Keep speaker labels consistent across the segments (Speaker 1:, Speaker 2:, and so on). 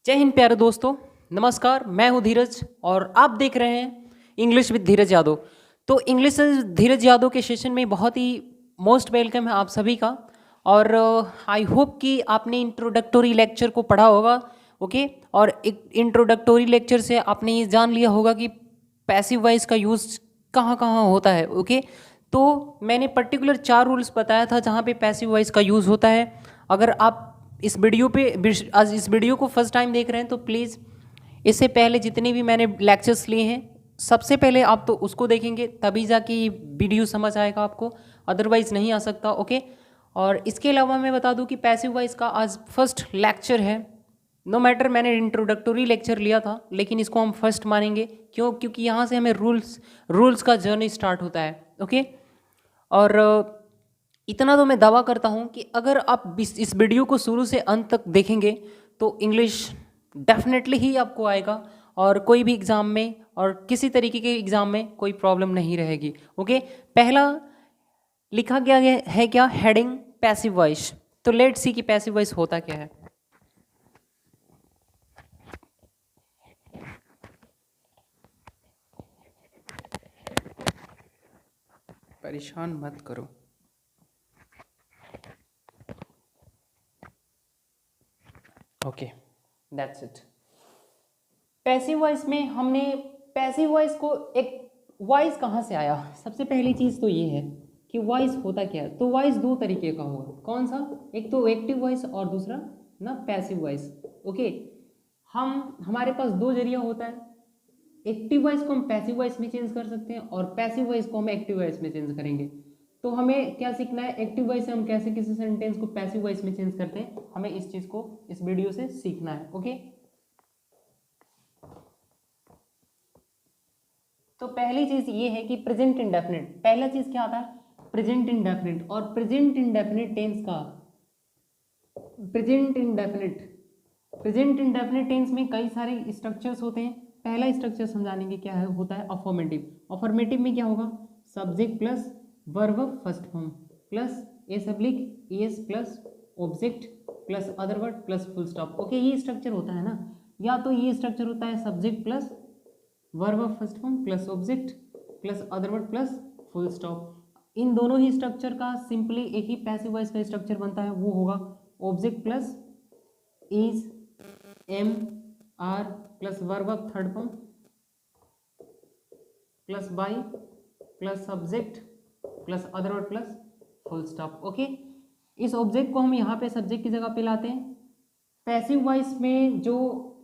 Speaker 1: जय हिंद प्यारे दोस्तों, नमस्कार। मैं हूं धीरज और आप देख रहे हैं इंग्लिश विद धीरज यादव। तो इंग्लिश धीरज यादव के सेशन में बहुत ही मोस्ट वेलकम है आप सभी का। और आई होप कि आपने इंट्रोडक्टोरी लेक्चर को पढ़ा होगा। ओके, और एक इंट्रोडक्टोरी लेक्चर से आपने ये जान लिया होगा कि पैसिव वॉइस का यूज़ कहाँ कहाँ होता है। ओके, तो मैंने पर्टिकुलर 4 रूल्स बताया था जहाँ पे पैसिव वॉइस का यूज़ होता है। अगर आप इस वीडियो पे आज इस वीडियो को फर्स्ट टाइम देख रहे हैं तो प्लीज़ इससे पहले जितने भी मैंने लेक्चर्स लिए हैं सबसे पहले आप तो उसको देखेंगे, तभी जाके ये वीडियो समझ आएगा आपको, अदरवाइज़ नहीं आ सकता। ओके, और इसके अलावा मैं बता दूं कि पैसिव वॉइस का आज फर्स्ट लेक्चर है। नो मैटर मैंने इंट्रोडक्टोरी लेक्चर लिया था, लेकिन इसको हम फर्स्ट मानेंगे। क्योंकि यहाँ से हमें रूल्स का जर्नी स्टार्ट होता है। ओके, और इतना तो मैं दावा करता हूँ कि अगर आप इस वीडियो को शुरू से अंत तक देखेंगे तो इंग्लिश डेफिनेटली ही आपको आएगा और कोई भी एग्ज़ाम में और किसी तरीके के एग्ज़ाम में कोई प्रॉब्लम नहीं रहेगी। ओके, पहला लिखा गया है क्या, हेडिंग पैसिव वॉइस। तो लेट्स सी कि पैसिव वॉइस होता क्या है। परेशान मत करो। Okay, that's it. Passive voice में हमने पैसिव वॉइस को एक वॉइस कहाँ से आया, सबसे पहली चीज़ तो ये है कि वॉइस होता क्या है। तो वॉइस दो तरीके का होगा। कौन सा? एक तो एक्टिव वॉइस और दूसरा ना पैसिव वॉइस। ओके, हमारे पास दो जरिया होता है। एक्टिव वॉइस को हम पैसिव वॉइस में चेंज कर सकते हैं और पैसिव वॉइस को हम एक्टिव वॉइस में चेंज करेंगे। तो हमें क्या सीखना है, एक्टिव वॉइस से हम कैसे किसी सेंटेंस को पैसिव वॉइस में चेंज करते हैं, हमें इस चीज़ को इस वीडियो से सीखना है। ओके, तो पहली चीज ये है कि प्रेजेंट इंडेफिनिट। पहला चीज क्या आता है, प्रेजेंट इंडेफिनिट। और प्रेजेंट इंडेफिनिट टेंस का प्रेजेंट इंडेफिनिट टेंस में कई सारे स्ट्रक्चर्स होते हैं। पहला स्ट्रक्चर समझानेंगे क्या है, होता है अफर्मेटिव। अफर्मेटिव में क्या होगा, subject plus verb first form plus S oblique es plus object plus other word plus full stop. Okay, ये स्ट्रक्चर होता है ना। या तो ये स्ट्रक्चर होता है subject plus verb first form plus object plus other word plus full stop. इन दोनों ही स्ट्रक्चर का सिंपली एक ही पैसिव वॉइस का स्ट्रक्चर बनता है, वो होगा object plus is am are plus verb third form plus by plus subject plus other word plus full stop. Okay, इस ऑब्जेक्ट को हम यहाँ पे सब्जेक्ट की जगह पे लाते हैं। पैसिव वॉइस में जो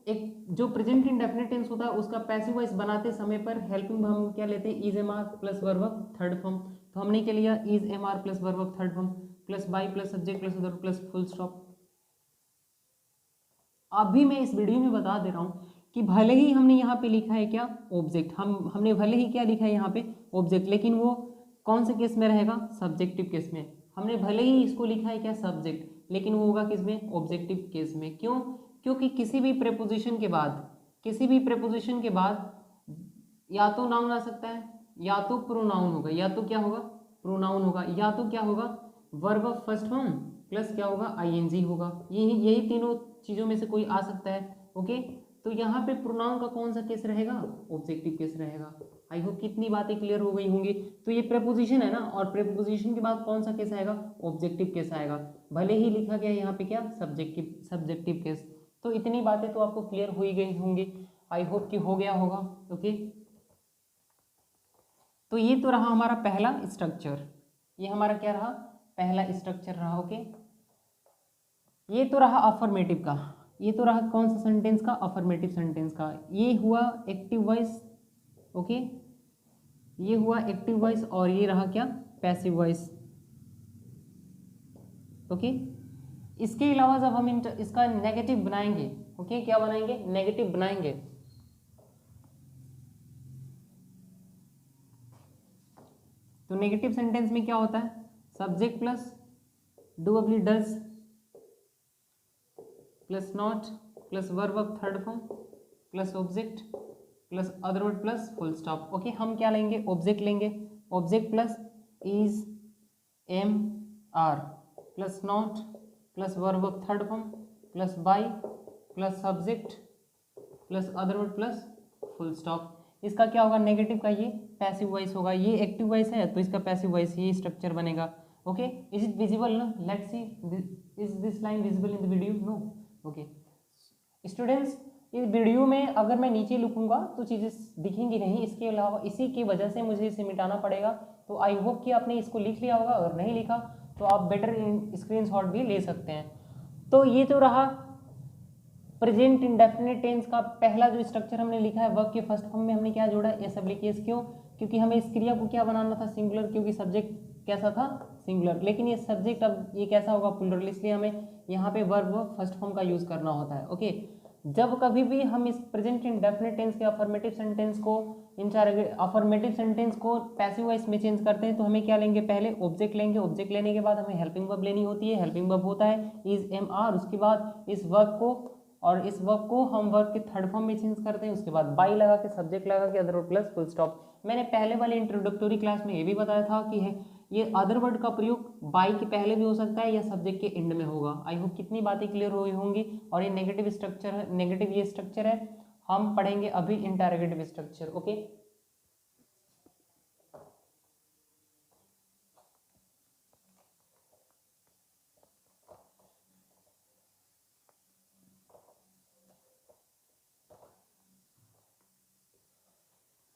Speaker 1: प्रेजेंट इंडेफिनिट टेंस होता है उसका पैसिव वॉइस बनाते समय पर हेल्पिंग हम क्या लेते हैं, is am are plus verb third form. तो हमने क्या लिया, is am are plus verb third form plus by plus subject plus other plus full stop. अभी मैं इस वीडियो में बता दे रहा हूँ कि भले ही हमने यहाँ पे लिखा है क्या, ऑब्जेक्ट। हमने भले ही क्या लिखा है यहाँ पे, ऑब्जेक्ट, लेकिन वो कौन से केस में रहेगा, सब्जेक्टिव केस में। हमने भले ही इसको लिखा है क्या, सब्जेक्ट, लेकिन वो होगा किस में, ऑब्जेक्टिव केस में। क्यों? क्योंकि किसी भी प्रेपोजिशन के बाद या तो नाउन आ सकता है या तो प्रोनाउन होगा, या तो क्या होगा, प्रोनाउन होगा, या तो क्या होगा, वर्ब फर्स्ट फॉर्म प्लस क्या होगा, आईएनजी होगा। यही तीनों चीज़ों में से कोई आ सकता है। ओके, तो यहाँ पे प्रोनाउन का कौन सा केस रहेगा, ऑब्जेक्टिव केस रहेगा। आई होप कितनी बातें क्लियर हो गई होंगी। तो ये प्रेपोजिशन है ना, और प्रेपोजिशन के बाद कौन सा केस आएगा, ऑब्जेक्टिव केस आएगा। भले ही लिखा गया यहाँ पे क्या, सब्जेक्टिव केस। तो इतनी बातें तो आपको क्लियर हो ही गई होंगी। आई होप कि हो गया होगा। ओके, तो ये तो रहा हमारा पहला स्ट्रक्चर। ये हमारा क्या रहा, पहला स्ट्रक्चर रहा। ओके, ये तो रहा अफर्मेटिव का। ये तो रहा कौन सा सेंटेंस का, अफर्मेटिव सेंटेंस का। ये हुआ एक्टिव वॉइस। ओके, ये हुआ एक्टिव वॉइस और ये रहा क्या, पैसिव वॉइस। ओके, इसके अलावा जब हम इसका नेगेटिव बनाएंगे, ओके, क्या बनाएंगे, नेगेटिव बनाएंगे, तो नेगेटिव सेंटेंस में क्या होता है, subject plus do oblique does plus not plus verb third form plus object plus other word plus full stop. Okay, हम क्या लेंगे, ऑब्जेक्ट लेंगे। Object plus is am are plus not plus verb third form plus by plus subject plus other word plus full stop. इसका क्या होगा, negative का ये passive voice होगा, ये एक्टिव वॉइस है तो इसका पैसिव वॉइस ये स्ट्रक्चर बनेगा। ओके, इज इट विजिबल ना, let's see, is this line visible in the video, no. Okay students, इस वीडियो में अगर मैं नीचे लिखूंगा तो चीज़ें दिखेंगी नहीं, इसके अलावा इसी की वजह से मुझे इसे मिटाना पड़ेगा। तो आई होप कि आपने इसको लिख लिया होगा, अगर नहीं लिखा तो आप बेटर स्क्रीनशॉट भी ले सकते हैं। तो ये तो रहा प्रेजेंट इंडेफिनिट टेंस का पहला जो स्ट्रक्चर हमने लिखा है, वर्ब के फर्स्ट फॉर्म में हमने क्या जोड़ा, एस डब्ल्यू केस। क्यों, क्योंकि हमें इस क्रिया को क्या बनाना था, सिंगुलर, क्योंकि सब्जेक्ट कैसा था, सिंगुलर। लेकिन ये सब्जेक्ट अब ये कैसा होगा, प्लूरल, इसलिए हमें यहाँ पे वर्ब फर्स्ट फॉर्म का यूज़ करना होता है। ओके, जब कभी भी हम इस प्रेजेंट इंडेफिनिट टेंस के अफर्मेटिव सेंटेंस को अफर्मेटिव सेंटेंस को पैसिव वॉइस में चेंज करते हैं तो हमें क्या लेंगे, पहले ऑब्जेक्ट लेंगे, ऑब्जेक्ट लेने के बाद हमें हेल्पिंग वर्ब लेनी होती है। हेल्पिंग वर्ब होता है इज एम आर, उसके बाद इस वर्ब को और इस वर्ब को हम वर्ब के थर्ड फॉर्म में चेंज करते हैं। उसके बाद बाई लगा के, सब्जेक्ट लगा के, other word plus full stop. मैंने पहले वाले इंट्रोडक्टरी क्लास में ये भी बताया था कि है ये अदर वर्ड का प्रयोग बाई के पहले भी हो सकता है या सब्जेक्ट के एंड में होगा। आई होप कितनी बातें क्लियर हुई होंगी। और ये नेगेटिव स्ट्रक्चर है, नेगेटिव ये स्ट्रक्चर है, हम पढ़ेंगे अभी इंटरोगेटिव स्ट्रक्चर। ओके,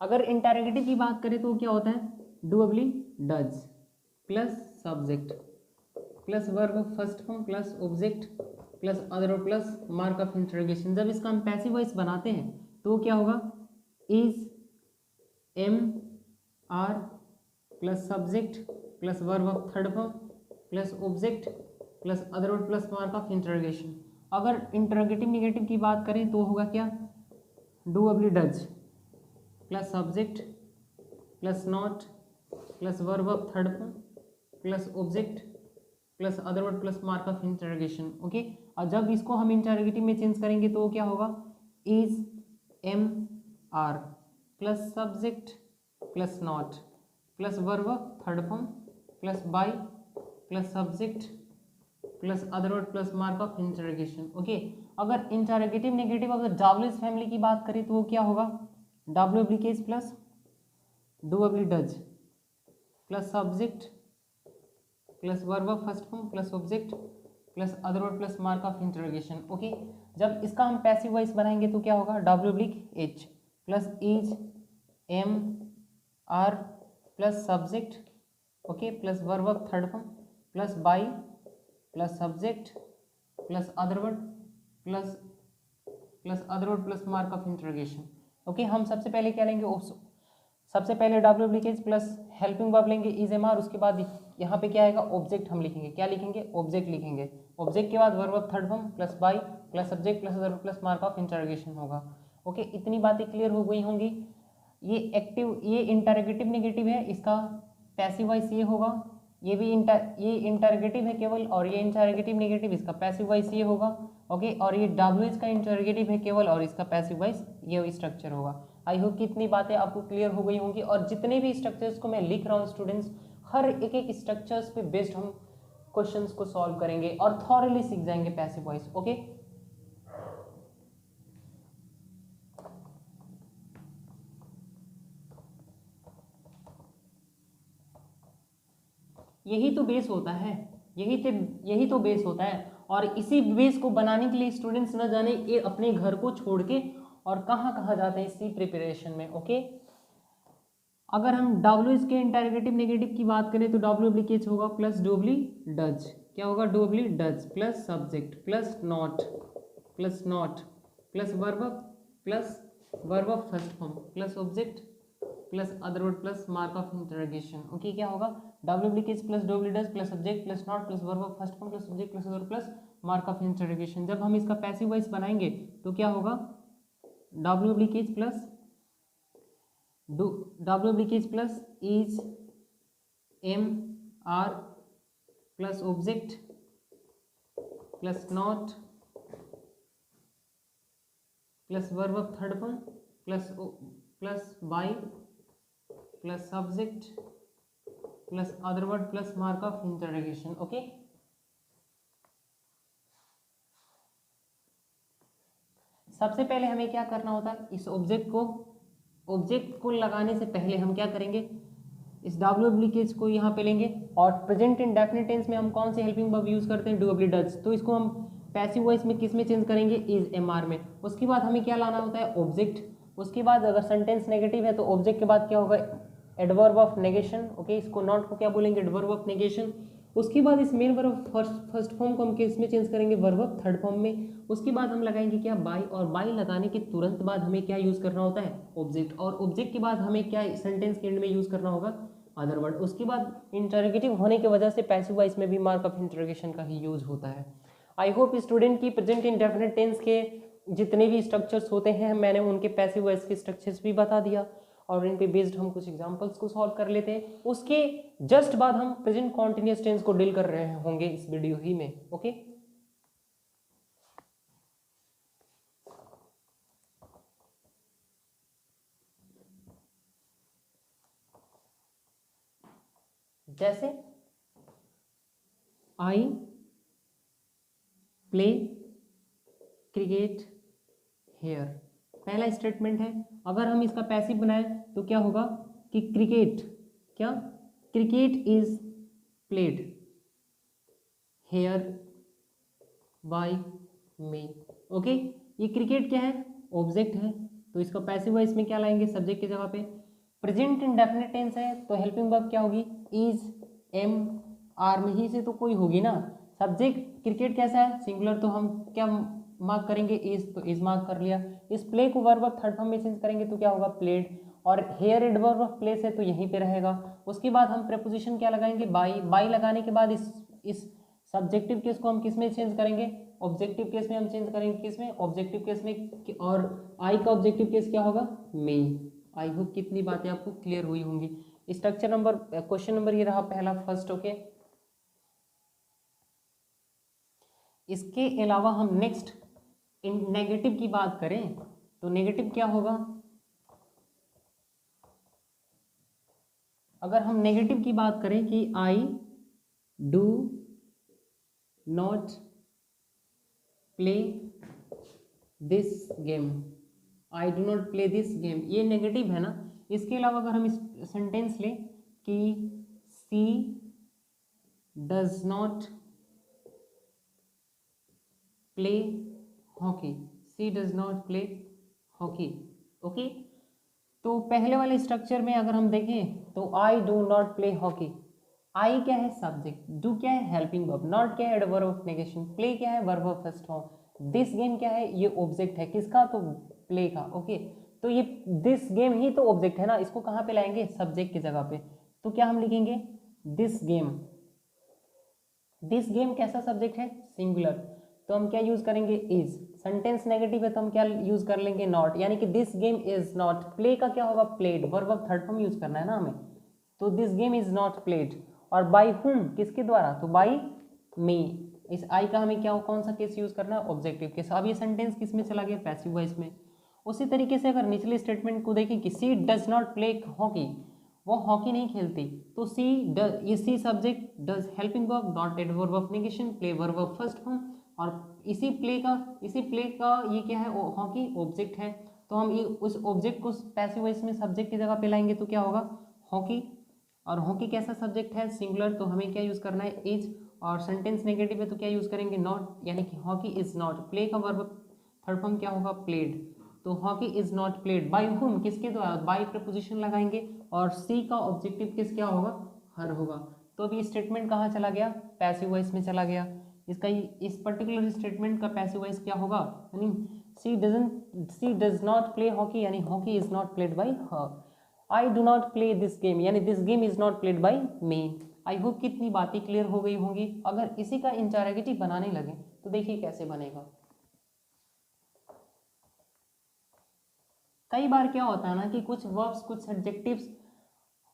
Speaker 1: अगर इंटरोगेटिव की बात करें तो क्या होता है, do oblique does plus subject plus verb first form plus object plus other plus mark of interrogation. जब इसका हम पैसिव वॉइस बनाते हैं तो क्या होगा, is am are plus subject plus verb of third form plus object plus other word plus mark of interrogation. अगर interrogative negative की बात करें तो होगा क्या, do oblique does plus subject plus not plus verb of third form plus object plus other word plus mark of interrogation. Okay, और जब इसको हम इंटरोगेटिव में चेंज करेंगे तो क्या होगा, is am are plus subject plus not plus verb of third form plus by plus subject plus other word plus mark of interrogation. Okay, अगर इंटरोगेटिव नेगेटिव अगर डब्ल्यूएस फैमिली की बात करें तो वो क्या होगा, W case plus do oblique does plus subject plus verb of first form plus object plus other word plus mark of interrogation. Okay, जब इसका हम पैसिव वॉइस बनाएंगे तो क्या होगा, W H plus is am are plus subject, okay, plus verb of third form plus by plus subject plus other word plus other word plus mark of interrogation. Okay, हम सबसे पहले क्या लेंगे, सबसे पहले W case plus helping verb लेंगे is am are, उसके बाद यहाँ पे क्या आएगा, ऑब्जेक्ट हम लिखेंगे, क्या लिखेंगे, ऑब्जेक्ट लिखेंगे। ऑब्जेक्ट के बाद verb of third form plus by plus subject plus other plus mark of interrogation होगा। ओके, इतनी बातें क्लियर हो गई होंगी। ये एक्टिव, ये इंटरोगेटिव नेगेटिव है, इसका पैसिव वॉइस ये होगा, ये भी ये इंटरोगेटिव है केवल, और ये इंटरोगेटिव नेगेटिव, इसका पैसिव वॉइस ये होगा। ओके, और ये डब्ल्यू का इंटरोगेटिव है केवल, और इसका पैसिव वॉइस ये स्ट्रक्चर होगा। आई होप कि इतनी बातें आपको क्लियर हो गई होंगी। और जितने भी स्ट्रक्चर्स को मैं लिख रहा हूँ स्टूडेंट्स, हर एक एक स्ट्रक्चर्स पे बेस्ड हम क्वेश्चंस को सॉल्व करेंगे और थॉरली सीख जाएंगे पैसिव वॉइस। ओके, यही तो बेस होता है, यही तो बेस होता है। और इसी बेस को बनाने के लिए स्टूडेंट्स न जाने ये अपने घर को छोड़ के और कहाँ कहाँ जाते हैं इसी प्रिपरेशन में। ओके, अगर हम डब्ल्यू के इंटरोगेटिव नेगेटिव की बात करें तो डब्ल्यू केस होगा प्लस डूअबली डज, क्या होगा, do oblique does plus subject plus not plus verb of first form plus object plus other word plus mark of interrogation. Okay, क्या होगा, W case plus do oblique does plus subject plus not plus verb of first form plus object plus other plus mark of interrogation. जब हम इसका passive voice बनाएंगे तो क्या होगा, W case plus is am are plus object plus not plus verb of third form plus by plus subject plus other word plus mark of interrogation. Okay, सबसे पहले हमें क्या करना होता है, इस ऑब्जेक्ट को लगाने से पहले हम क्या करेंगे, इस डब्ल्यू को यहाँ पे लेंगे और प्रेजेंट इंडेफिनिट टेंस में हम कौन सी हेल्पिंग वर्ब यूज करते हैं, डू डज, तो इसको हम पैसिव वॉइस में किस में चेंज करेंगे, इज एम आर में। उसके बाद हमें क्या लाना होता है, ऑब्जेक्ट। उसके बाद अगर सेंटेंस नेगेटिव है तो ऑब्जेक्ट के बाद क्या होगा, एडवर्ब ऑफ नेगेशन। ओके, इसको नॉट को क्या बोलेंगे, एडवर्ब ऑफ नेगेशन। उसके बाद इस मेन वर्ब फर्स्ट फॉर्म को हम किस में चेंज करेंगे, वर्ब ऑफ थर्ड फॉर्म में। उसके बाद हम लगाएंगे क्या, बाय, और बाय लगाने के तुरंत बाद हमें क्या यूज करना होता है, ऑब्जेक्ट, और ऑब्जेक्ट के बाद हमें क्या सेंटेंस के एंड में यूज करना होगा, अदर वर्ड। उसके बाद इंटरोगेटिव होने की वजह से पैसिव वॉइस में भी मार्क ऑफ इंटरोगेशन का ही यूज होता है। आई होप स्टूडेंट की प्रेजेंट इंडेफिनिट टेंस के जितने भी स्ट्रक्चर्स होते हैं मैंने उनके पैसिव वॉइस के स्ट्रक्चर्स भी बता दिया और इन पे बेस्ड हम कुछ एग्जांपल्स को सॉल्व कर लेते हैं। उसके जस्ट बाद हम प्रेजेंट कॉन्टिन्यूअस टेंस को डील कर रहे होंगे इस वीडियो ही में। ओके, जैसे आई प्ले क्रिकेट हेयर, पहला स्टेटमेंट है। अगर हम इसका पैसिव बनाएं तो क्या होगा कि क्रिकेट, क्या, cricket is played here by me. Okay, ये क्रिकेट क्या है, ऑब्जेक्ट है, तो इसका पैसिव वॉइस में क्या लाएंगे, सब्जेक्ट की जगह पे। प्रेजेंट इंडेफिनिट टेंस है तो हेल्पिंग वर्ब क्या होगी, इज, एम, आर में ही से तो कोई होगी ना। सब्जेक्ट क्रिकेट कैसा है, सिंगुलर, तो हम क्या मार्क करेंगे, इज, तो इज मार्क कर लिया। इस प्ले को वर्ब ऑफ थर्ड फॉर्म में चेंज करेंगे तो क्या होगा, प्लेड, और हेयर एडवर्ब ऑफ प्लेस है तो यहीं पे रहेगा। उसके बाद हम प्रेपोजिशन क्या लगाएंगे, बाई, बाई लगाने के बाद इस सब्जेक्टिव केस को हम किस में चेंज करेंगे, ऑब्जेक्टिव केस में हम चेंज करेंगे, किस में, ऑब्जेक्टिव केस में, और आई का ऑब्जेक्टिव केस क्या होगा, मे। आई होप कितनी बातें आपको क्लियर हुई होंगी। स्ट्रक्चर नंबर, क्वेश्चन नंबर ये रहा पहला, फर्स्ट। ओके, इसके अलावा हम नेक्स्ट नेगेटिव की बात करें तो नेगेटिव क्या होगा, अगर हम नेगेटिव की बात करें कि आई do not play this game, I do not play this game, ये नेगेटिव है ना। इसके अलावा अगर हम इस सेंटेंस लें कि she does not play hockey, she does not play hockey. Okay, तो पहले वाले स्ट्रक्चर में अगर हम देखें तो I do not play hockey, I क्या है, सब्जेक्ट, डू क्या है, हेल्पिंग वर्ब, नॉट क्या है, एडवर्ब ऑफ नेगेशन, प्ले क्या है, verb of first form, this game क्या है, ये ऑब्जेक्ट है किसका, तो प्ले का। ओके, तो ये दिस गेम ही तो ऑब्जेक्ट है ना, इसको कहाँ पे लाएंगे, सब्जेक्ट की जगह पे। तो क्या हम लिखेंगे, दिस गेम, दिस गेम कैसा सब्जेक्ट है, सिंगुलर, तो हम क्या यूज करेंगे, इज। सेंटेंस नेगेटिव है तो हम क्या यूज कर लेंगे, नॉट, यानी कि this game is not, play का क्या होगा, played, verb of third form use करना है ना हमें, तो this game is not played. और बाय हुम, किसके द्वारा, तो बाय मी। इस आई का हमें क्या, कौन सा केस यूज करना है, ऑब्जेक्टिव केस। अब ये सेंटेंस किस में चला गया, पैसिव वॉइस में। उसी तरीके से अगर निचले स्टेटमेंट को देखें कि she does not play hockey, वो हॉकी नहीं खेलती, तो सी डज, ये she subject, does helping verb, not adverb of negation, play verb of first form, और इसी प्ले का ये क्या है, हॉकी ऑब्जेक्ट है, तो हम ये उस ऑब्जेक्ट को पैसिव वॉइस में सब्जेक्ट की जगह पे लाएंगे तो क्या होगा, हॉकी, और हॉकी कैसा सब्जेक्ट है, सिंगुलर, तो हमें क्या यूज करना है, इज, और सेंटेंस नेगेटिव है तो क्या यूज करेंगे, नॉट, यानी कि हॉकी इज नॉट, प्ले का वर्ब थर्ड फॉर्म क्या होगा, प्लेड, तो hockey is not played by whom, किसके द्वारा, बाय प्रपोजिशन लगाएंगे, और सी का ऑब्जेक्टिव किस क्या होगा, हर होगा। तो अभी स्टेटमेंट कहाँ चला गया, पैसिव वॉइस में चला गया। इसका इस पर्टिकुलर स्टेटमेंट का पैसिव वॉइस क्या होगा, यानी she does not play hockey, यानी hockey is not played by her. I do not play this game, यानी this game is not played by me. I hope कितनी बातें क्लियर हो गई होंगी। अगर इसी का इंटरोगेटिव बनाने लगे तो देखिए कैसे बनेगा। कई बार क्या होता है ना कि कुछ वर्ब्स, कुछ एडजेक्टिव्स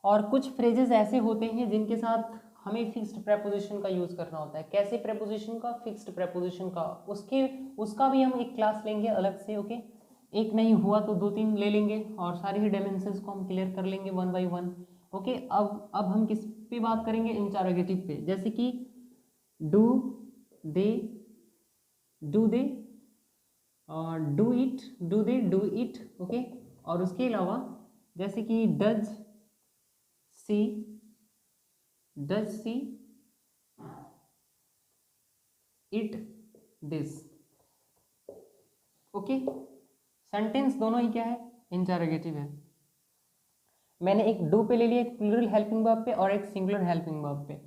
Speaker 1: और कुछ फ्रेजेस ऐसे होते हैं जिनके साथ हमें फिक्स्ड प्रेपोजिशन का यूज करना होता है। कैसे प्रेपोजिशन का, फिक्स्ड प्रेपोजिशन का, उसका भी हम एक क्लास लेंगे अलग से। ओके, एक नहीं हुआ तो दो तीन ले लेंगे और सारी ही डायमेंशंस को हम क्लियर कर लेंगे वन बाय वन। ओके, अब हम किस पे बात करेंगे, इंटरोगेटिव पे, जैसे कि do they, do it, do they, do it, okay. और उसके अलावा जैसे कि does she, does see it this, okay. Sentence दोनों ही क्या है, इंटरोगेटिव है। मैंने एक डू पे ले लिया, एक प्लूरल हेल्पिंग वर्ब पे और एक सिंगुलर हेल्पिंग वर्ब पे।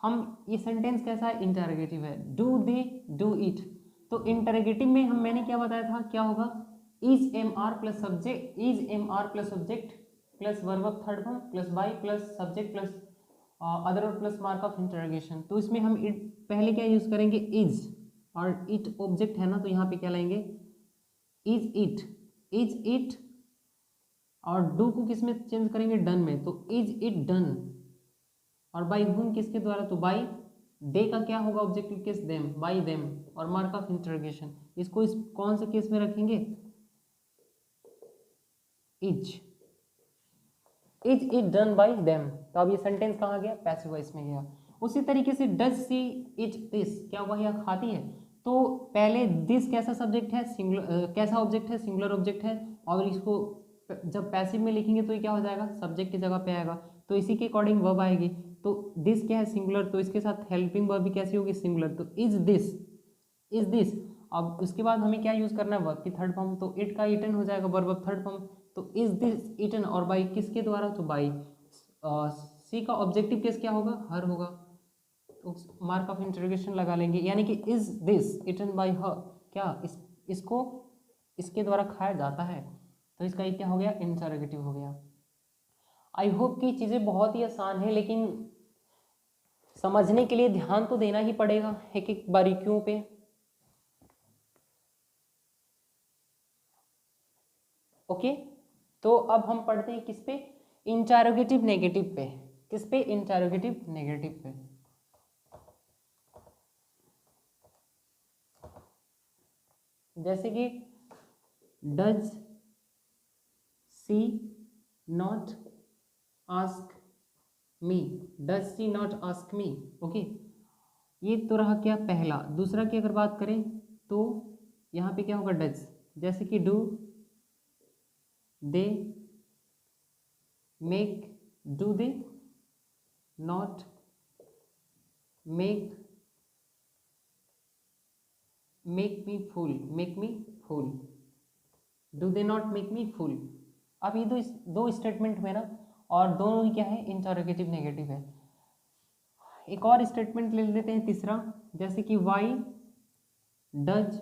Speaker 1: हम ये सेंटेंस कैसा है, इंटरोगेटिव है। Do they, do it. तो इंटरोगेटिव में मैंने क्या बताया था, क्या होगा, is am are plus subject, is am are plus subject plus verb of third form plus by plus subject plus other plus mark of interrogation. तो इसमें हम इट पहले क्या यूज करेंगे, इज, और इट ऑब्जेक्ट है ना, तो यहाँ पे क्या लाएंगे, इज इट, इज इट। और डू को किस में चेंज करेंगे, डन में, तो इज इट डन। और बाई हुम किसके द्वारा, तो बाई दे का क्या होगा objective case, them, by them. और मार्क ऑफ इंटरोगेशन, इसको इस कौन से केस में रखेंगे, is it done by them. तो अब ये सेंटेंस कहाँ गया, पैसिव वॉइस में गया। उसी तरीके से डज सी इट दिस, क्या वह यह खाती है। तो पहले दिस कैसा सब्जेक्ट है, सिंगुलर, कैसा ऑब्जेक्ट है, सिंगुलर ऑब्जेक्ट है। और इसको जब पैसिव में लिखेंगे तो ये क्या हो जाएगा, सब्जेक्ट की जगह पे आएगा। तो इसी के अकॉर्डिंग वर्ब आएगी। तो दिस क्या है, सिंगुलर, तो इसके साथ हेल्पिंग वर्ब भी कैसी होगी, सिंगुलर। तो इज दिस, इज दिस। अब उसके बाद हमें क्या यूज करना है, वर्ब की थर्ड फॉर्म। तो इट का इटन हो जाएगा वर्ब ऑफ थर्ड फॉर्म। तो इज दिस इटन, और बाई किसके द्वारा, तो बाई। सी का ऑब्जेक्टिव केस क्या होगा, हर होगा। तो मार्क ऑफ इंटरोगेशन लगा लेंगे, यानी कि is this eaten by her, क्या इसको इसके द्वारा खाया जाता है। तो इसका ये क्या हो गया, इंटरोगेटिव हो गया। आई होप कि चीज़ें बहुत ही आसान है, लेकिन समझने के लिए ध्यान तो देना ही पड़ेगा एक एक बारीकियों पे। ओके, तो अब हम पढ़ते हैं किस पे, इंटरोगेटिव नेगेटिव पे। किस पे, इंटरोगेटिव नेगेटिव पे। जैसे कि does she not ask me, does she not ask me, okay. ये तो रहा क्या, पहला। दूसरा की अगर बात करें तो यहाँ पे क्या होगा, डज। जैसे कि do they make, do they not make me fool, make me fool, do they not make me fool. अब ये दो स्टेटमेंट हुए ना, और दोनों ही क्या है, इंटरोगेटिव नेगेटिव है। एक और स्टेटमेंट ले लेते हैं तीसरा, जैसे कि Y does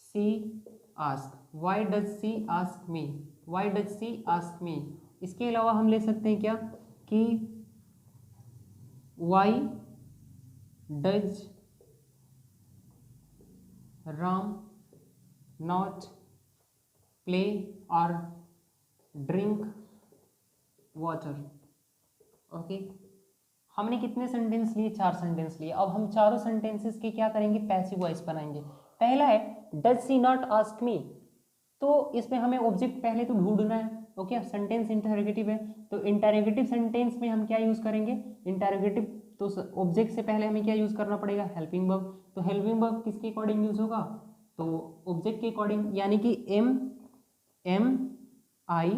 Speaker 1: she ask, Y does she ask me, Y does she ask मी। इसके अलावा हम ले सकते हैं क्या, कि Y does Ram not play और ड्रिंक वाटर, ओके। हमने कितने सेंटेंस लिए, 4 सेंटेंस लिए। अब हम चारों सेंटेंसेस के क्या करेंगे, पैसिव वॉइस बनाएंगे। पहला है does she not ask me, तो इसमें हमें ऑब्जेक्ट पहले तो ढूंढना है, ओके। सेंटेंस इंटरोगेटिव है, तो इंटरोगेटिव सेंटेंस में हम क्या यूज करेंगे, इंटरोगेटिव, तो ऑब्जेक्ट से पहले हमें क्या यूज करना पड़ेगा, हेल्पिंग वर्ब। तो हेल्पिंग वर्ब किसके अकॉर्डिंग यूज होगा, तो ऑब्जेक्ट के अकॉर्डिंग, यानी कि एम आई।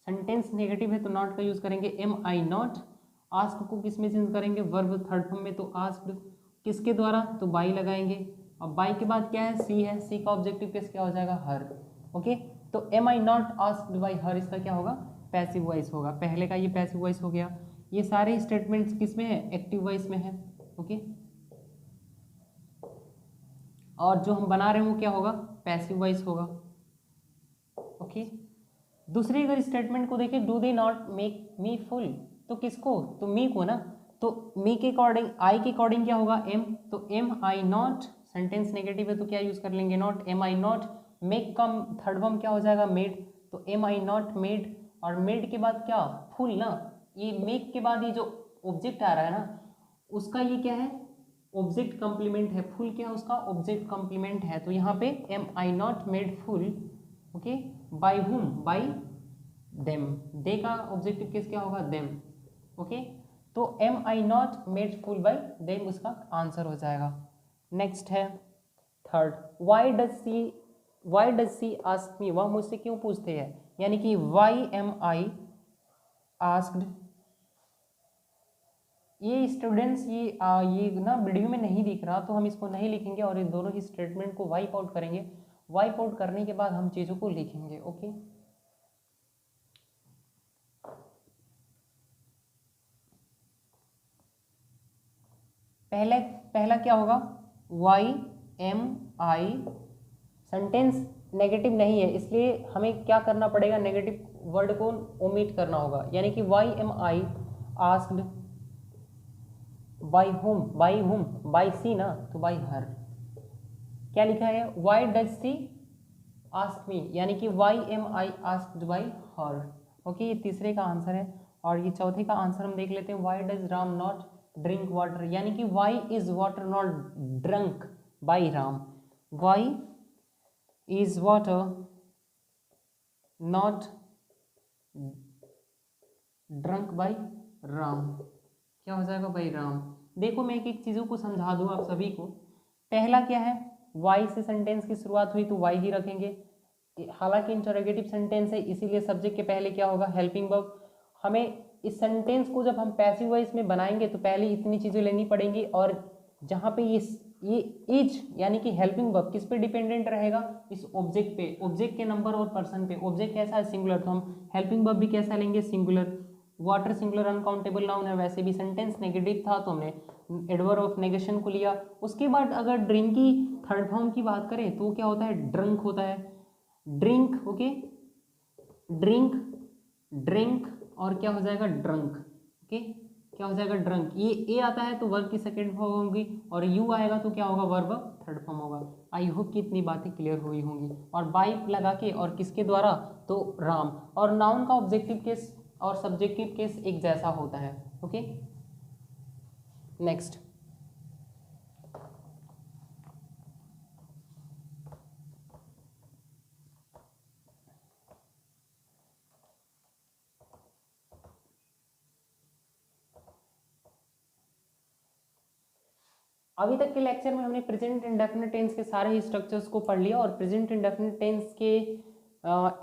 Speaker 1: सेंटेंस नेगेटिव है तो नॉट का यूज करेंगे, एम आई नॉट। आस्क को किस में चेंज करेंगे, वर्ब थर्ड फॉर्म में, तो आस्क्ड किसके द्वारा, तो बाई लगाएंगे। अब बाई के बाद क्या है, सी है, सी का ऑब्जेक्टिव केस क्या हो जाएगा, हर, ओके। तो am I not asked by her, इसका क्या होगा, पैसिव वॉइस होगा। पहले का ये पैसिव वॉइस हो गया। ये सारे स्टेटमेंट्स किस में है, एक्टिव वॉइस में है, ओके। और जो हम बना रहे हैं वो क्या होगा, पैसिव वॉइस होगा, ओके। दूसरी अगर स्टेटमेंट को देखें, do they not make me full, तो किसको, तो मी को ना। तो मी के अकॉर्डिंग, आई के अकॉर्डिंग क्या होगा, एम। तो am I not, sentence negative है तो क्या यूज कर लेंगे, not. Am I not make का थर्ड फॉर्म क्या हो जाएगा, मेड। तो एम आई नॉट मेड, और मेड के बाद क्या, फुल ना। ये मेक के बाद ये जो ऑब्जेक्ट आ रहा है ना, उसका ये क्या है, ऑब्जेक्ट कॉम्प्लीमेंट है। फुल क्या है उसका, ऑब्जेक्ट कॉम्प्लीमेंट है। तो यहाँ पे am I not made fool, okay, by whom, by them. They का ऑब्जेक्टिव केस क्या होगा, देम, ओके। तो am I not made fool by them, उसका आंसर हो जाएगा। नेक्स्ट है third, why does she why does she ask me, वह मुझसे क्यों पूछते हैं, यानी कि वाई एम आई आस्क्ड। ये स्टूडेंट्स ये ना वीडियो में नहीं दिख रहा, तो हम इसको नहीं लिखेंगे और इन दोनों ही स्टेटमेंट को वाइप आउट करेंगे। वाइप आउट करने के बाद हम चीज़ों को लिखेंगे। ओके, पहला क्या होगा, Y am I, sentence negative नहीं है इसलिए हमें क्या करना पड़ेगा, नेगेटिव वर्ड को ओमिट करना होगा, यानी कि why am I asked by whom, by whom, by she ना, तो बाई हर। क्या लिखा है, why does she ask me, यानी कि why am I asked by her. Okay, ये तीसरे का आंसर है। और ये चौथे का आंसर हम देख लेते हैं, why does Ram not drink water, यानी कि why is water not drunk by Ram, why is water not drunk by Ram. क्या हो जाएगा, बाई राम। देखो मैं एक एक चीज़ों को समझा दूं आप सभी को। पहला क्या है, वाई से सेंटेंस की शुरुआत हुई तो वाई ही रखेंगे, हालांकि इंटरोगेटिव सेंटेंस है इसीलिए सब्जेक्ट के पहले क्या होगा, हेल्पिंग वर्ब। हमें इस सेंटेंस को जब हम पैसिव वॉइस में बनाएंगे तो पहले इतनी चीज़ें लेनी पड़ेंगी, और जहाँ पे ये इज यानी कि हेल्पिंग वर्ब किस पे डिपेंडेंट रहेगा, इस ऑब्जेक्ट पे, ऑब्जेक्ट के नंबर और पर्सन पे। ऑब्जेक्ट कैसा है, सिंगुलर, तो हम हेल्पिंग वर्ब भी कैसा लेंगे, singular. Water singular uncountable noun है, वैसे भी सेंटेंस नेगेटिव था तो हमने एडवर्ब ऑफ नेगेशन को लिया। उसके बाद अगर ड्रिंक की थर्ड फॉर्म की बात करें तो क्या होता है, ड्रंक होता है, ड्रिंक। ओके, ड्रिंक, ड्रिंक, और क्या हो जाएगा, ड्रंक। ओके, क्या हो जाएगा, ड्रंक। ये ए आता है तो वर्ब की सेकेंड फॉर्म होगी, और यू आएगा तो क्या होगा, वर्ब थर्ड फॉर्म होगा। आई होप कि इतनी बातें क्लियर हुई होंगी। और बाई लगा के, और किसके द्वारा, तो राम। और नाउन का ऑब्जेक्टिव केस और सब्जेक्टिव केस एक जैसा होता है। Okay, next. अभी तक के लेक्चर में हमने प्रेजेंट इंडेफिनिट टेंस के सारे ही स्ट्रक्चर्स को पढ़ लिया, और प्रेजेंट इंडेफिनिट टेंस के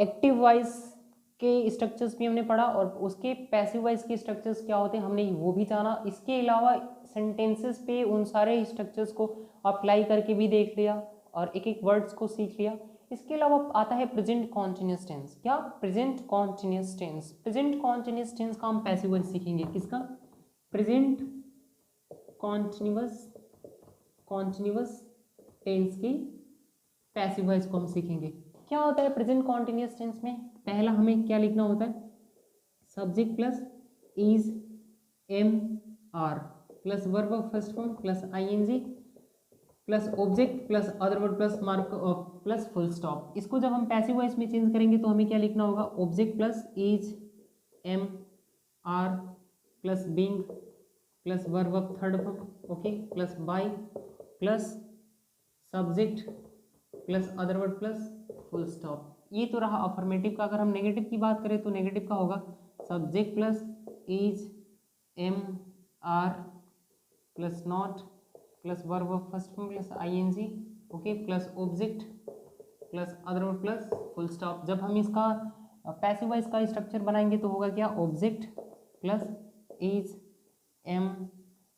Speaker 1: एक्टिव वॉइस के स्ट्रक्चर्स भी हमने पढ़ा, और उसके पैसिव वॉइस के स्ट्रक्चर्स क्या होते हैं हमने वो भी जाना। इसके अलावा सेंटेंसेस पे उन सारे स्ट्रक्चर्स को अप्लाई करके भी देख लिया, और एक एक वर्ड्स को सीख लिया। इसके अलावा आता है प्रेजेंट कॉन्टिन्यूस टेंस। क्या, present continuous tense. Present continuous tense का हम पैसिव वॉइस सीखेंगे, किसका, प्रेजेंट कॉन्टिन्यूस टेंस की पैसिव वॉइस को हम सीखेंगे। क्या होता है प्रेजेंट कॉन्टिन्यूस टेंस में, पहला हमें क्या लिखना होता है, subject plus is am are plus verb of first form plus ING plus object plus other word plus mark plus full stop. इसको जब हम पैसिव वॉइस में चेंज करेंगे तो हमें क्या लिखना होगा, object plus is am are plus being plus verb of third form, okay, plus by plus subject plus other word plus full stop. ये तो रहा अफर्मेटिव का। अगर हम नेगेटिव की बात करें तो नेगेटिव का होगा subject plus is am are plus not plus verb of first form plus ING, okay, plus object plus other word plus full stop. जब हम इसका पैसिव वॉइस का स्ट्रक्चर बनाएंगे तो होगा क्या, object plus is am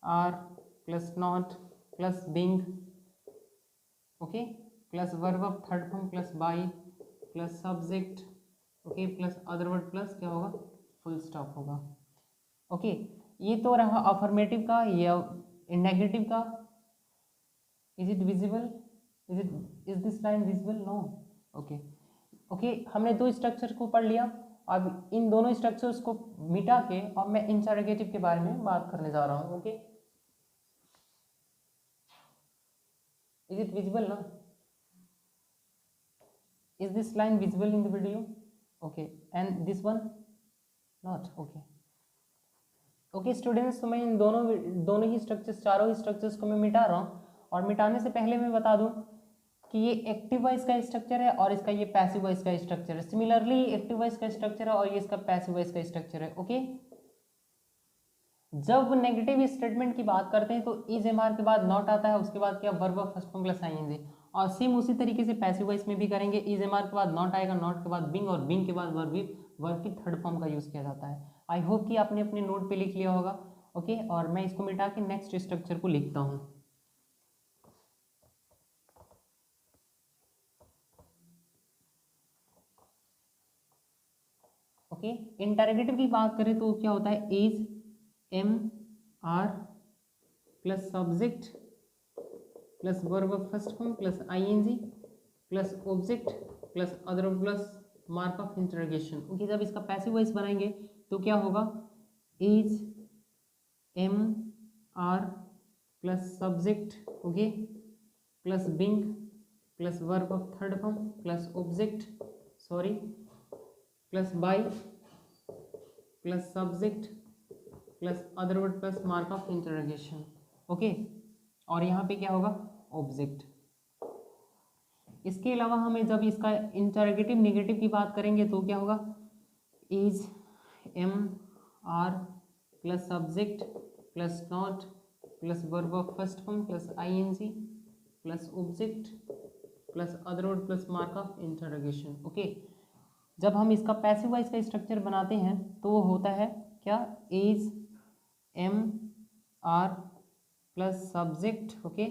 Speaker 1: are plus not plus being, okay, plus verb of third form plus by plus subject, okay, plus other word plus क्या होगा, फुल स्टॉप होगा। ओके, ये तो रहा अफर्मेटिव का। या नेगेटिव का, is it visible, is this line visible, no, okay. Okay, हमने दो स्ट्रक्चर को पढ़ लिया। अब इन दोनों स्ट्रक्चर्स को मिटा के अब मैं इंटरोगेटिव के बारे में बात करने जा रहा हूँ। ओके, इज इट विजिबल ना, is this line visible in the video, okay, and this one not, okay, okay students, तो मैं इन दोनों ही स्ट्रक्चर्स, चारों ही स्ट्रक्चर्स को मैं मिटा रहा हूँ। और मिटाने से पहले मैं बता दूं कि ये एक्टिव वॉइस का स्ट्रक्चर है और इसका ये पैसिव वॉइस का स्ट्रक्चर है। सिमिलरली एक्टिव वॉइस का स्ट्रक्चर है और ये इसका पैसिव वॉइस का स्ट्रक्चर है। ओके, जब नेगेटिव स्टेटमेंट की बात करते हैं तो इज एम आर के बाद नॉट आता है, उसके बाद क्या, verb of first form plus ING. और सेम उसी तरीके से पैसिव वॉइस में भी करेंगे। इज एम आर के बाद नॉट आएगा, नॉट के बाद बिंग और बिंग के बाद वर्ब की थर्ड फॉर्म का यूज़ किया जाता है। आई होप कि आपने अपने नोट पे लिख लिया होगा। ओके, और मैं इसको मिटा के नेक्स्ट स्ट्रक्चर को लिखता हूँ। ओके, इंटरोगेटिव की बात करें तो क्या होता है, is am are plus subject plus verb of first form plus ING plus object plus other plus mark of interrogation. Okay, जब इसका पैसिव वॉइस बनाएंगे तो क्या होगा, is am are plus subject okay plus being plus verb of third form plus object plus by plus subject plus other word plus mark of interrogation. Okay, और यहाँ पे क्या होगा, ऑब्जेक्ट। इसके अलावा हमें जब इसका इंटरोगेटिव नेगेटिव की बात करेंगे तो क्या होगा, is am are plus subject plus not plus verb of first form plus ING plus object plus other word plus mark of interrogation. Okay, जब हम इसका पैसिव वॉइस का स्ट्रक्चर बनाते हैं तो वो होता है क्या, is am are plus subject okay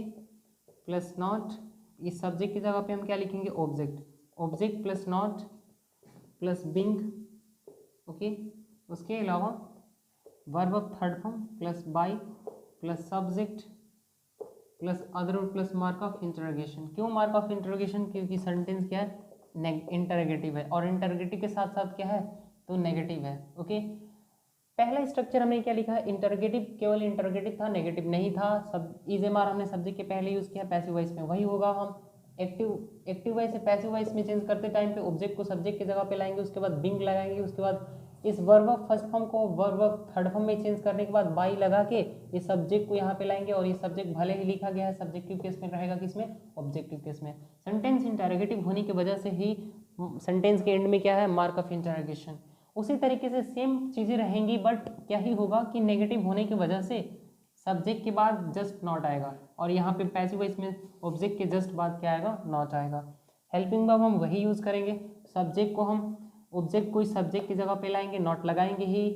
Speaker 1: plus not, इस सब्जेक्ट की जगह पे हम क्या लिखेंगे, object plus not plus being okay, उसके अलावा verb of third form plus by plus subject plus other plus mark of interrogation. क्यों मार्क ऑफ इंटरोगेशन, क्योंकि सेंटेंस क्या है, इंटरोगेटिव है, और इंटरोगेटिव के साथ साथ क्या है, तो नेगेटिव है। ओके, पहला स्ट्रक्चर हमने क्या लिखा है, इंटरोगेटिव, केवल इंटरोगेटिव था, नेगेटिव नहीं था। सब इज एम आर हमने सब्जेक्ट के पहले यूज़ किया, पैसिव वॉइस में वही होगा। हम एक्टिव वॉइस से पैसिव वॉइस में चेंज करते टाइम पे ऑब्जेक्ट को सब्जेक्ट की जगह पे लाएंगे, उसके बाद बिंग लगाएंगे, उसके बाद इस वर्ब ऑफ फर्स्ट फॉर्म को वर्ब ऑफ थर्ड फॉर्म में चेंज करने के बाद बाई लगा के इस सब्जेक्ट को यहाँ पे लाएंगे, और ये सब्जेक्ट भले ही लिखा गया है सब्जेक्टिव केस में, रहेगा किसमें, ऑब्जेक्टिव केस में। सेंटेंस इंटरोगेटिव होने की वजह से ही सेंटेंस के एंड में क्या है, मार्क ऑफ इंटरोगेशन। उसी तरीके से सेम चीज़ें रहेंगी, बट क्या ही होगा कि नेगेटिव होने की वजह से सब्जेक्ट के बाद जस्ट नॉट आएगा, और यहाँ पे पैसिव वॉइस में ऑब्जेक्ट के जस्ट बाद क्या आएगा, नॉट आएगा। हेल्पिंग वर्ब हम वही यूज़ करेंगे, सब्जेक्ट को हम ऑब्जेक्ट को इस सब्जेक्ट की जगह पे लाएंगे, नॉट लगाएंगे ही,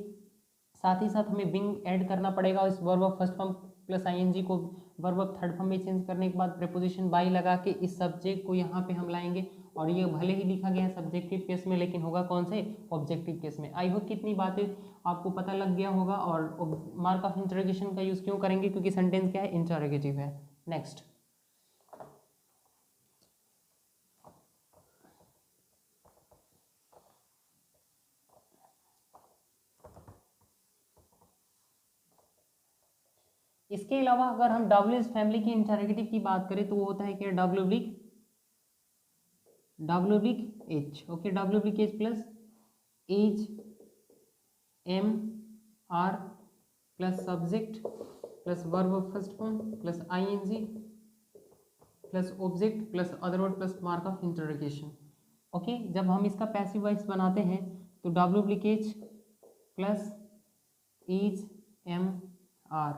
Speaker 1: साथ ही साथ हमें बिंग ऐड करना पड़ेगा, इस verb of first form plus ING को वर्ब ऑफ थर्ड फॉर्म में चेंज करने के बाद प्रीपोजिशन बाई लगा के इस सब्जेक्ट को यहाँ पे हम लाएंगे, और ये भले ही लिखा गया है सब्जेक्टिव केस में, लेकिन होगा कौन से, ऑब्जेक्टिव केस में। आई होप कितनी बातें आपको पता लग गया होगा। और मार्क ऑफ इंटरोगेशन का यूज़ क्यों करेंगे, क्योंकि सेंटेंस क्या है, इंटरोगेटिव है। नेक्स्ट, इसके अलावा अगर हम डब्ल्यू फैमिली की इंटरोगेटिव की बात करें तो वो होता है क्या, W H okay, W H plus is am are plus subject plus verb of first form plus ING plus object plus other word plus mark of interrogation. Okay, जब हम इसका पैसिव वॉइस बनाते हैं तो W H plus is am are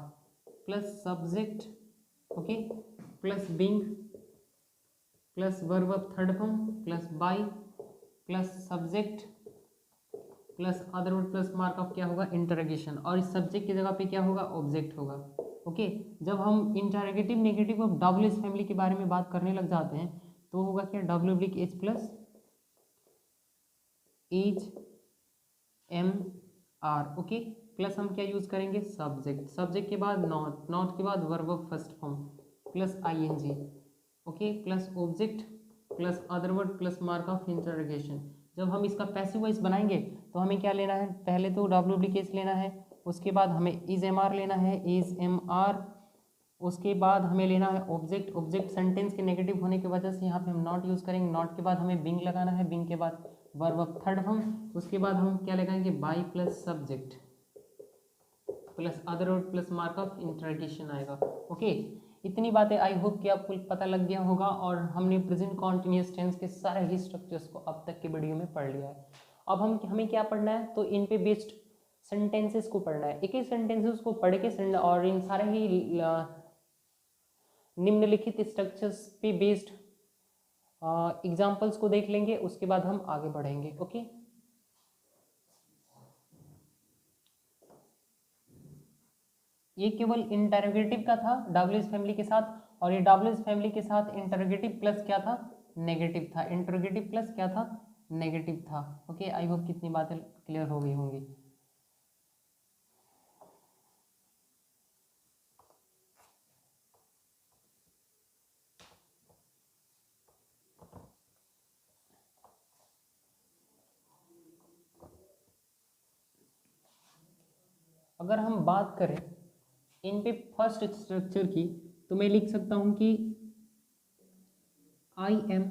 Speaker 1: plus subject okay plus being plus verb of third form plus by plus subject plus other word plus mark of क्या होगा, interrogation, और इस सब्जेक्ट की जगह पे क्या होगा, ऑब्जेक्ट होगा। ओके, जब हम interrogative negative of W family के बारे में बात करने लग जाते हैं तो होगा क्या, W H plus is am are okay plus हम क्या यूज करेंगे, सब्जेक्ट के बाद नॉट के बाद verb of first form plus ING okay plus object plus other word plus mark of interrogation. जब हम इसका पैसिव वॉइस बनाएंगे तो हमें क्या लेना है, पहले तो डब्ल्यू केस लेना है, उसके बाद हमें इज एम आर लेना है, इज एम आर, उसके बाद हमें लेना है ऑब्जेक्ट सेंटेंस के नेगेटिव होने की वजह से यहाँ पे हम नॉट यूज़ करेंगे, नॉट के बाद हमें बिंग लगाना है, बिंग के बाद वर्ब ऑफ थर्ड फॉर्म, उसके बाद हम क्या लगाएंगे, by plus subject plus other word plus mark of interrogation आएगा। ओके, इतनी बातें आई होप कि आपको पता लग गया होगा, और हमने प्रेजेंट कॉन्टिन्यूस टेंस के सारे ही स्ट्रक्चर्स को अब तक के वीडियो में पढ़ लिया है। अब हमें क्या पढ़ना है, तो इन पे बेस्ड सेंटेंसेस को पढ़ना है, एक एक सेंटेंसेस को पढ़ के और इन सारे ही निम्नलिखित स्ट्रक्चर्स पे बेस्ड एग्जाम्पल्स को देख लेंगे, उसके बाद हम आगे बढ़ेंगे। ओके, ये केवल इंटरोगेटिव का था डब्ल्यूएस फैमिली के साथ, और ये डब्ल्यूएस फैमिली के साथ इंटरोगेटिव प्लस क्या था, नेगेटिव था। इंटरोगेटिव प्लस क्या था, नेगेटिव था। ओके, आई होप कितनी बातें क्लियर हो गई होंगी। अगर हम बात करें इन पे फर्स्ट स्ट्रक्चर की, तो मैं लिख सकता हूं कि I am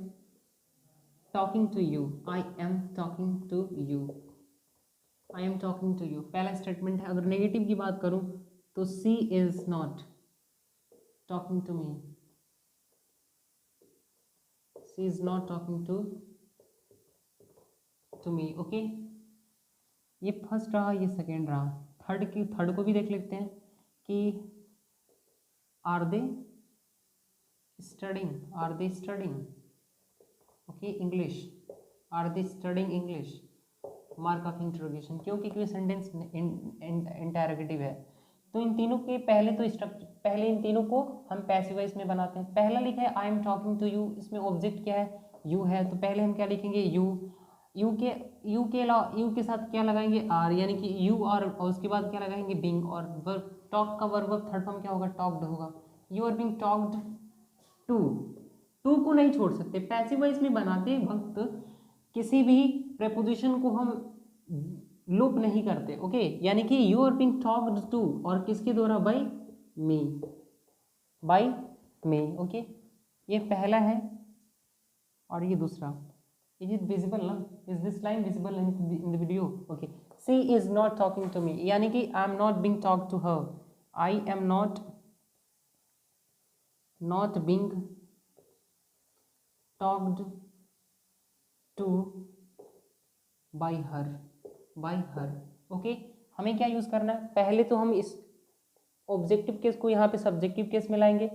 Speaker 1: talking to you, I am talking to you, I am talking to you, पहला स्टेटमेंट है। अगर नेगेटिव की बात करूं तो she is not talking to me, she is not talking to me. Okay, ये फर्स्ट रहा, ये सेकेंड रहा। थर्ड को भी देख लेते हैं कि are they studying, are they studying, okay English, are they studying English, mark of interrogation, क्योंकि सेंटेंस इंटरोगेटिव है। तो इन तीनों के पहले तो स्ट्रक्चर, पहले इन तीनों को हम पैसिव वॉइस में बनाते हैं। पहला लिखा है I am talking to you, इसमें ऑब्जेक्ट क्या है, यू है, तो पहले हम क्या लिखेंगे, यू। यू के साथ क्या लगाएंगे, आर, यानी कि यू, और उसके बाद क्या लगाएंगे, बिंग, और वर्ब टॉक का वर्ब थर्ड फॉर्म क्या होगा, टॉक्ड होगा। You are being talked to, to को नहीं छोड़ सकते। पैसिव वॉइस में बनाते वक्त किसी भी प्रेपोजिशन को हम लूप नहीं करते। ओके, यानी कि you are being talked to, और किसके द्वारा, by me, by me. Okay, ये पहला है और ये दूसरा। इज इट विजिबल ना, is this line visible in the video? Okay, she is not talking to me, यानी कि I am not being talk to her, I am not being talked to by her, by her. Okay, हमें क्या use करना है, पहले तो हम इस ऑब्जेक्टिव केस को यहाँ पे सब्जेक्टिव केस में लाएंगे,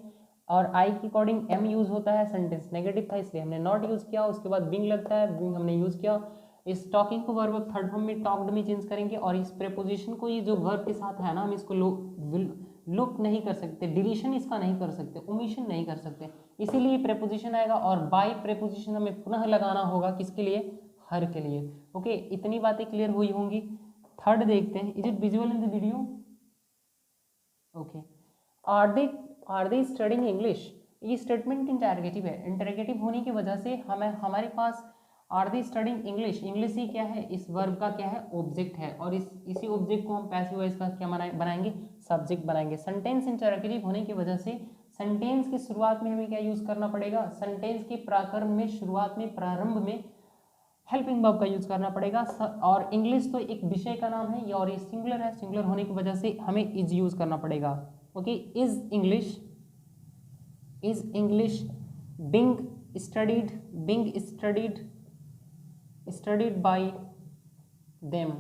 Speaker 1: और आई के अकॉर्डिंग एम यूज होता है, सेंटेंस नेगेटिव था इसलिए हमने नॉट यूज किया। उसके बाद बिंग लगता है, बिंग हमने यूज किया। इस टॉकिंग को वर्ब थर्ड फॉर्म में टॉक्ड में चेंज करेंगे, और इस प्रेपोजिशन को ये जो वर्ब के साथ है ना, हम इसको लुप नहीं कर सकते, डिलीशन इसका नहीं कर सकते, ओमिशन नहीं कर सकते, इसीलिए प्रेपोजिशन आएगा। और बाय प्रेपोजिशन हमें पुनः लगाना होगा, किसके लिए, हर के लिए। ओके, इतनी बातें क्लियर हुई होंगी। थर्ड देखते हैं, is it visual in the video? Okay, are they studying English, ये स्टेटमेंट इंटरोगेटिव है। इंटरोगेटिव होने की वजह से हमें हमारे पास are they studying English, English ही क्या है, इस वर्ब का क्या है, ऑब्जेक्ट है, और इसी ऑब्जेक्ट को हम पैसिव वॉइस का क्या बनाएंगे, सब्जेक्ट बनाएंगे। सेंटेंस इंटरोगेटिव होने की वजह से सेंटेंस की शुरुआत में हमें क्या यूज करना पड़ेगा, सेंटेंस के प्रारंभ में, शुरुआत में, प्रारंभ में हेल्पिंग वर्ब का यूज करना पड़ेगा। और इंग्लिश तो एक विषय का नाम है, और ये सिंगुलर है, सिंगुलर होने की वजह से हमें इज यूज करना पड़ेगा। Okay, is English being studied, being studied by them.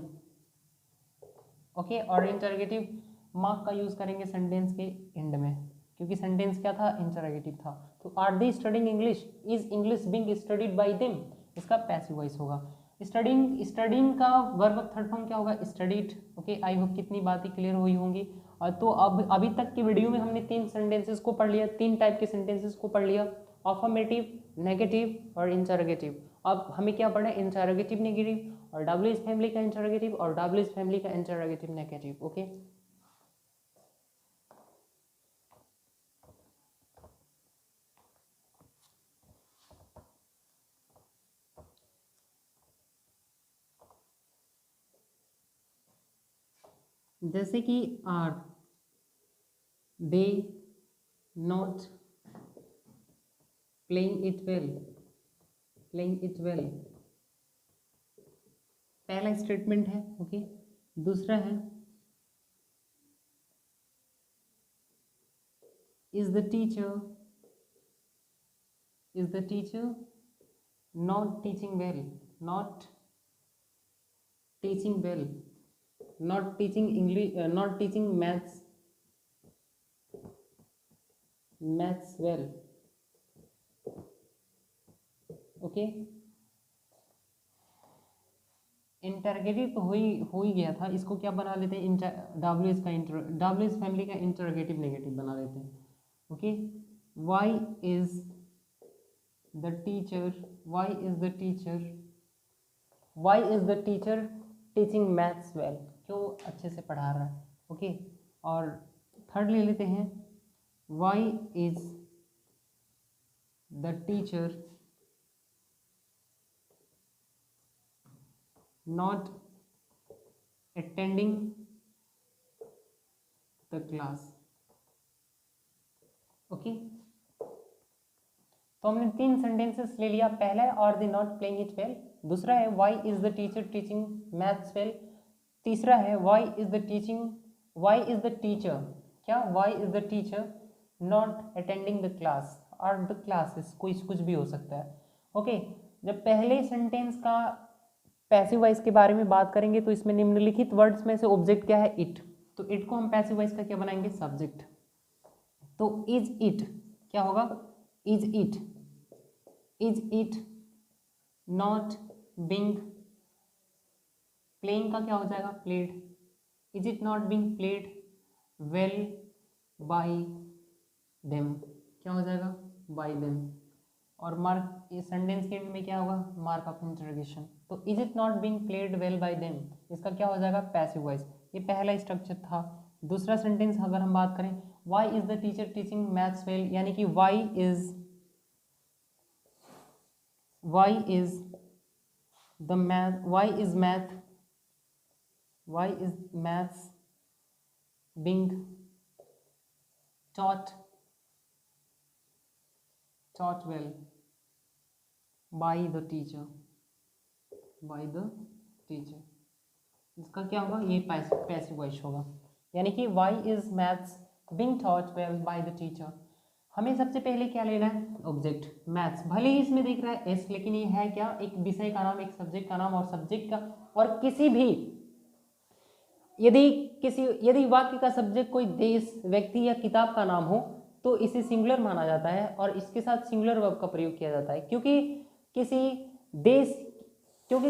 Speaker 1: Okay, और इंटरोगेटिव मार्क का यूज करेंगे सेंटेंस के एंड में, क्योंकि सेंटेंस क्या था, इंटरोगेटिव था। तो are they studying English, is English being studied by them, इसका पैसिव वॉइस होगा। स्टडीइंग का वर्ब थर्ड फॉर्म क्या होगा, स्टडीड। ओके, आई होप कितनी बातें क्लियर हुई होंगी। और तो अब अभी तक की वीडियो में हमने तीन सेंटेंसेस को पढ़ लिया, तीन टाइप के सेंटेंसेस को पढ़ लिया, अफर्मेटिव, नेगेटिव और इंटरोगेटिव। अब हमें क्या पढ़ना है, इंटरोगेटिव नेगेटिव, और डब्ल्यूएस फैमिली का इंटरोगेटिव, और डब्ल्यूएस फैमिली का इंटरोगेटिव नेगेटिव। ओके, जैसे कि are they not playing it well, playing it well, पहला स्टेटमेंट है। ओके, दूसरा है is the teacher not teaching well, not teaching well, not teaching English, not teaching maths well. Okay, interrogative तो हो ही गया था, इसको क्या बना लेते हैं, डब्ल्यू का डब्ल्यू फैमिली का इंटरगेटिव नेगेटिव बना लेते हैं। Okay, why is the teacher, why is the teacher, why is the teacher teaching maths well, क्यों अच्छे से पढ़ा रहा है। ओके, और थर्ड ले लेते हैं, why is the teacher not attending the class। Okay, तो हमने 3 सेंटेंसेस ले लिया। पहला है are they not playing it well, दूसरा है why is the teacher teaching maths well, तीसरा है व्हाई इज द टीचर क्या, why is the teacher not attending the class और द क्लासेस, कुछ भी हो सकता है। ओके, जब पहले सेंटेंस का पैसिव वॉइस के बारे में बात करेंगे तो इसमें निम्नलिखित वर्ड्स में से ऑब्जेक्ट क्या है, इट, तो इट को हम पैसिव वॉइस का क्या बनाएंगे, सब्जेक्ट। तो इज इट क्या होगा, is it not being, playing का क्या हो जाएगा, played, is it not being played well bye them, क्या हो जाएगा, बाय देम। और मार्क, इस सेंटेंस के एंड में क्या होगा, मार्क ऑफ इंटरोगेशन। तो is it not being played well bye them, इसका क्या हो जाएगा, पैसिव वॉइस। ये पहला स्ट्रक्चर था। दूसरा सेंटेंस अगर हम बात करें, why is the teacher teaching maths well, यानी कि why is maths being taught well by the teacher, इसका क्या होगा, ये पैसिव वॉइस होगा, यानी कि why is maths being taught well by the teacher। हमें सबसे पहले क्या लेना है, ऑब्जेक्ट मैथ्स, भले ही इसमें देख रहा है एस, लेकिन ये है क्या, एक विषय का नाम, एक सब्जेक्ट का नाम, और सब्जेक्ट का, और किसी भी यदि वाक्य का सब्जेक्ट कोई देश, व्यक्ति या किताब का नाम हो तो इसे सिंगुलर माना जाता है और इसके साथ सिंगुलर वर्ब का प्रयोग किया जाता है, क्योंकि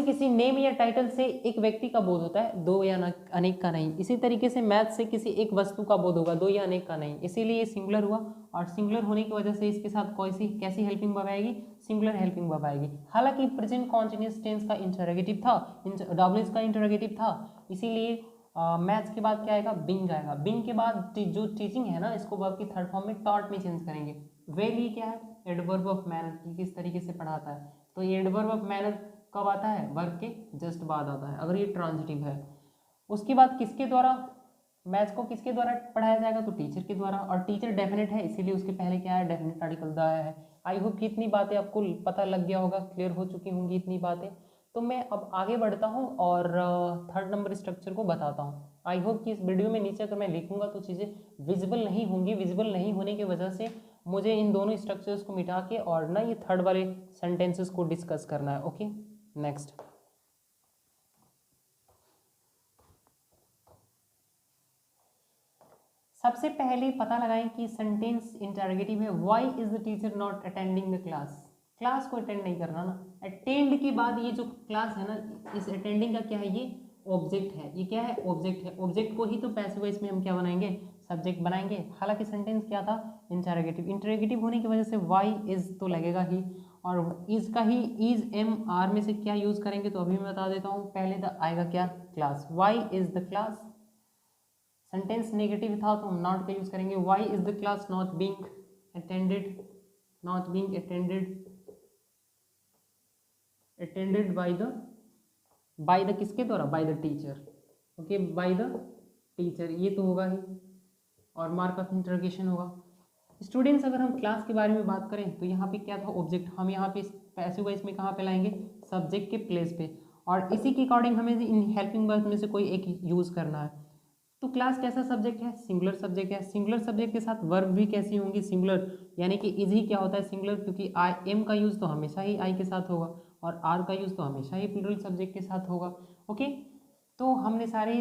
Speaker 1: किसी नेम या टाइटल से एक व्यक्ति का बोध होता है, दो या अनेक का नहीं। इसी तरीके से मैथ से किसी एक वस्तु का बोध होगा, दो या अनेक का नहीं, इसीलिए सिंगुलर हुआ। और सिंगुलर होने की वजह से इसके साथ कैसी हेल्पिंग वर्ब आएगी, सिंगुलर हेल्पिंग वर्ब आएगी। हालांकि प्रेजेंट कॉन्टिन्यूअस टेंस का इंटरोगेटिव था, डब्ल्यूएस का इंटरोगेटिव था, इसीलिए मैथ्स के बाद क्या आएगा, बिंग आएगा। बिंग के बाद जो टीचिंग है ना, इसको वर्ब की थर्ड फॉर्म में टॉट में चेंज करेंगे। वेल ये क्या है, एडवर्ब ऑफ मैनर, की किस तरीके से पढ़ाता है। तो ये एडवर्ब ऑफ मैनर कब आता है, वर्ब के जस्ट बाद आता है, अगर ये ट्रांजिटिव है। उसके बाद किसके द्वारा, मैथ्स को किसके द्वारा पढ़ाया जाएगा, तो टीचर के द्वारा, और टीचर डेफिनेट है, इसीलिए उसके पहले क्या है, डेफिनेट आर्टिकल द है। आई होप कि इतनी बातें आपको पता लग गया होगा, क्लियर हो चुकी होंगी इतनी बातें। तो मैं अब आगे बढ़ता हूँ और थर्ड नंबर स्ट्रक्चर को बताता हूँ। आई होप कि इस वीडियो में नीचे अगर मैं लिखूंगा तो चीज़ें विजिबल नहीं होंगी, विजिबल नहीं होने की वजह से मुझे इन दोनों स्ट्रक्चर्स को मिटा के और ना ये थर्ड वाले सेंटेंसेस को डिस्कस करना है। Okay, next. सबसे पहले पता लगाएं कि सेंटेंस इंटरोगेटिव है, why is the teacher not attending the class. Class को अटेंड नहीं करना ना, अटेंड के बाद ये जो क्लास है ना, इस अटेंडिंग का क्या है, ये ऑब्जेक्ट है। ये क्या है, ऑब्जेक्ट है। ऑब्जेक्ट को ही तो पैसिव वॉइस में हम क्या बनाएंगे, सब्जेक्ट बनाएंगे। हालांकि सेंटेंस क्या था, इंटरोगेटिव। इंटरोगेटिव होने की वजह से वाई इज तो लगेगा ही, और इज का ही इज एम आर में से क्या यूज करेंगे, तो अभी मैं बता देता हूँ। पहले द आएगा क्या, class, why is the class. Sentence negative था तो हम नॉट का यूज करेंगे, why is the class not being attended, not being attended by the किसके द्वारा, by the teacher. Okay, by the teacher, ये तो होगा ही, और मार्क ऑफ इंटरोगेशन होगा। स्टूडेंट्स, अगर हम क्लास के बारे में बात करें तो यहाँ पे क्या था, ऑब्जेक्ट। हम यहाँ पे पैसिव वॉइस में कहाँ पे लाएंगे, सब्जेक्ट के प्लेस पे, और इसी के अकॉर्डिंग हमें इन हेल्पिंग वर्ब में से कोई एक यूज करना है। तो क्लास कैसा सब्जेक्ट है, सिंगुलर सब्जेक्ट है। सिंगुलर सब्जेक्ट के साथ वर्ब भी कैसी होंगी, सिंगुलर, यानी कि इज ही क्या होता है, सिंगुलर, क्योंकि आई एम का यूज तो हमेशा ही आई के साथ होगा, और आर का यूज तो हमेशा ही प्लूरल सब्जेक्ट के साथ होगा। ओके, तो हमने सारे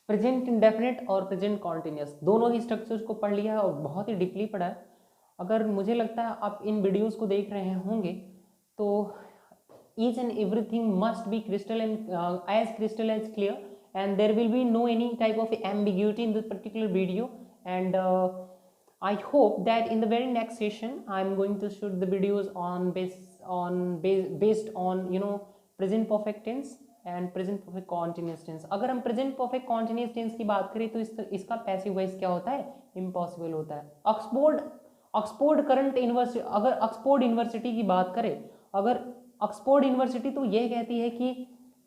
Speaker 1: प्रेजेंट इंडेफिनिट और प्रेजेंट कॉन्टिन्यूस दोनों ही स्ट्रक्चर्स को पढ़ लिया है और बहुत ही डीपली पढ़ा है। अगर मुझे लगता है आप इन वीडियोस को देख रहे होंगे तो each and everything must be crystal and as crystal as clear, and there will be no any type of ambiguity in this particular video. And I hope that in the very next session I'm going to shoot the videos on based on present perfect tense and present perfect continuous tense. अगर हम present perfect continuous tense की बात करें तो इसका passive voice क्या होता है, इम्पॉसिबल होता है। ऑक्सफोर्ड करंट यूनिवर्सिटी, अगर ऑक्सफोर्ड यूनिवर्सिटी की बात करें, अगर ऑक्सफोर्ड यूनिवर्सिटी तो यह कहती है कि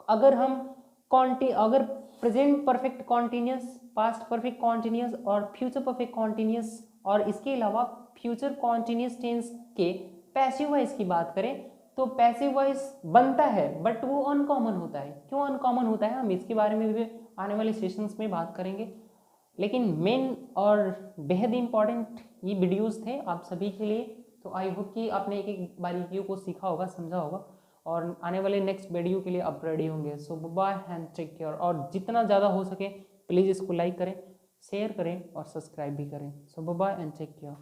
Speaker 1: अगर present perfect continuous, past perfect continuous और फ्यूचर परफेक्ट कॉन्टिन्यूस और इसके अलावा फ्यूचर कॉन्टिन्यूस टेंस के पैसिव वॉइस की बात करें तो पैसिव वॉइस बनता है बट वो अनकॉमन होता है। क्यों अनकॉमन होता है, हम इसके बारे में भी आने वाले सेशंस में बात करेंगे। लेकिन मेन और बेहद इंपॉर्टेंट ये वीडियोस थे आप सभी के लिए। तो आई होप कि आपने एक एक बारीकियों को सीखा होगा, समझा होगा और आने वाले नेक्स्ट वीडियो के लिए आप रेडी होंगे। सो बाय एंड टेक केयर, और जितना ज़्यादा हो सके प्लीज़ इसको लाइक करें, शेयर करें और सब्सक्राइब भी करें। सो बाय एंड टेक केयर।